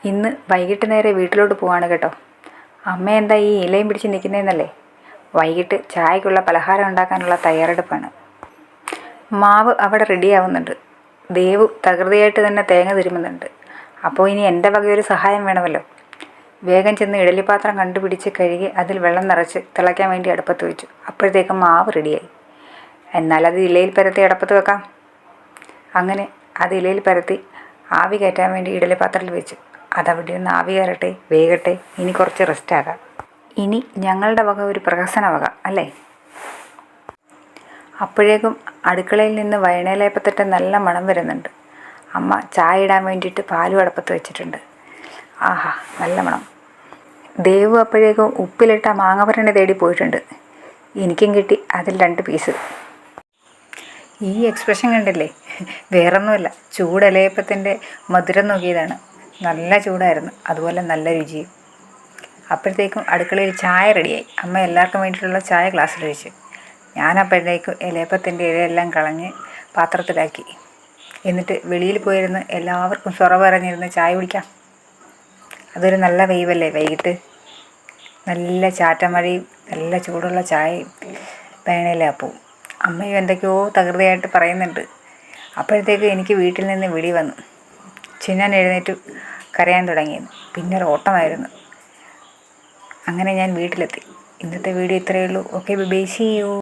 ഇന്ന് വൈകിട്ട് നേരെ വീട്ടിലോട്ട് പോവാണ് കേട്ടോ. അമ്മ എന്താ ഈ ഇലയും പിടിച്ച് നിൽക്കുന്നതെന്നല്ലേ? വൈകിട്ട് ചായക്കുള്ള പലഹാരം ഉണ്ടാക്കാനുള്ള തയ്യാറെടുപ്പാണ്. മാവ് അവിടെ റെഡിയാവുന്നുണ്ട്. ദേവു തകൃതിയായിട്ട് തന്നെ തേങ്ങ തിരുമുന്നുണ്ട്. അപ്പോൾ ഇനി എൻ്റെ വകയൊരു സഹായം വേണമല്ലോ. വേഗം ചെന്ന് ഇഡലിപ്പാത്രം കണ്ടുപിടിച്ച് കഴുകി അതിൽ വെള്ളം നിറച്ച് തിളയ്ക്കാൻ വേണ്ടി അടുപ്പത്ത് വെച്ചു. അപ്പോഴത്തേക്കും മാവ് റെഡിയായി. എന്നാൽ അത് ഇലയിൽ പരത്തി അടുപ്പത്ത് വെക്കാം. അങ്ങനെ അത് ഇലയിൽ പരത്തി ആവി കയറ്റാൻ വേണ്ടി ഇഡലിപ്പാത്രത്തിൽ വെച്ചു. അതവിടെ നിന്ന് ആവി കയറട്ടെ, വേകട്ടെ. ഇനി കുറച്ച് റെസ്റ്റ് ആകാം. ഇനി ഞങ്ങളുടെ വക ഒരു പ്രഹസന വക അല്ലേ? അപ്പോഴേക്കും അടുക്കളയിൽ നിന്ന് വയണയിലേപ്പത്തിട്ട് നല്ല മണം വരുന്നുണ്ട്. അമ്മ ചായ ഇടാൻ വേണ്ടിയിട്ട് പാലും അടുപ്പത്ത് വെച്ചിട്ടുണ്ട്. ആഹാ, നല്ല മണം. ദേവു അപ്പോഴേക്കും ഉപ്പിലിട്ട മാങ്ങപരണി തേടി പോയിട്ടുണ്ട്. എനിക്കും കിട്ടി അതിൽ 2 പീസ്. ഈ എക്സ്പ്രഷൻ കണ്ടില്ലേ? വേറൊന്നുമല്ല, ചൂടിലയപ്പത്തിൻ്റെ മധുരം നോക്കിയതാണ്. നല്ല ചൂടായിരുന്നു, അതുപോലെ നല്ല രുചിയും. അപ്പോഴത്തേക്കും അടുക്കളയിൽ ചായ റെഡിയായി. അമ്മ എല്ലാവർക്കും വേണ്ടിയിട്ടുള്ള ചായ ഗ്ലാസ്സിൽ വെച്ച്. ഞാനപ്പോഴത്തേക്കും ഇലയപ്പത്തിൻ്റെ ഇലയെല്ലാം കളഞ്ഞ് പാത്രത്തിലാക്കി. എന്നിട്ട് വെളിയിൽ പോയിരുന്ന് എല്ലാവർക്കും സൊറ പറഞ്ഞിരുന്ന് ചായ കുടിക്കാം. അതൊരു നല്ല വെയിവല്ലേ വൈകിട്ട്? നല്ല ചാറ്റമഴയും നല്ല ചൂടുള്ള ചായയും പേണയിലാപ്പവും. അമ്മയും എന്തൊക്കെയോ തകൃതിയായിട്ട് പറയുന്നുണ്ട്. അപ്പോഴത്തേക്ക് എനിക്ക് വീട്ടിൽ നിന്ന് വിളി വന്നു. ചിന്നാൻ എഴുന്നേറ്റു കരയാൻ തുടങ്ങിയിരുന്നു. പിന്നെ ഒരു ഓട്ടമായിരുന്നു. അങ്ങനെ ഞാൻ വീട്ടിലെത്തി. ഇന്നത്തെ വീഡിയോ ഇത്രയേ ഉള്ളൂ. Okay, bye, see U.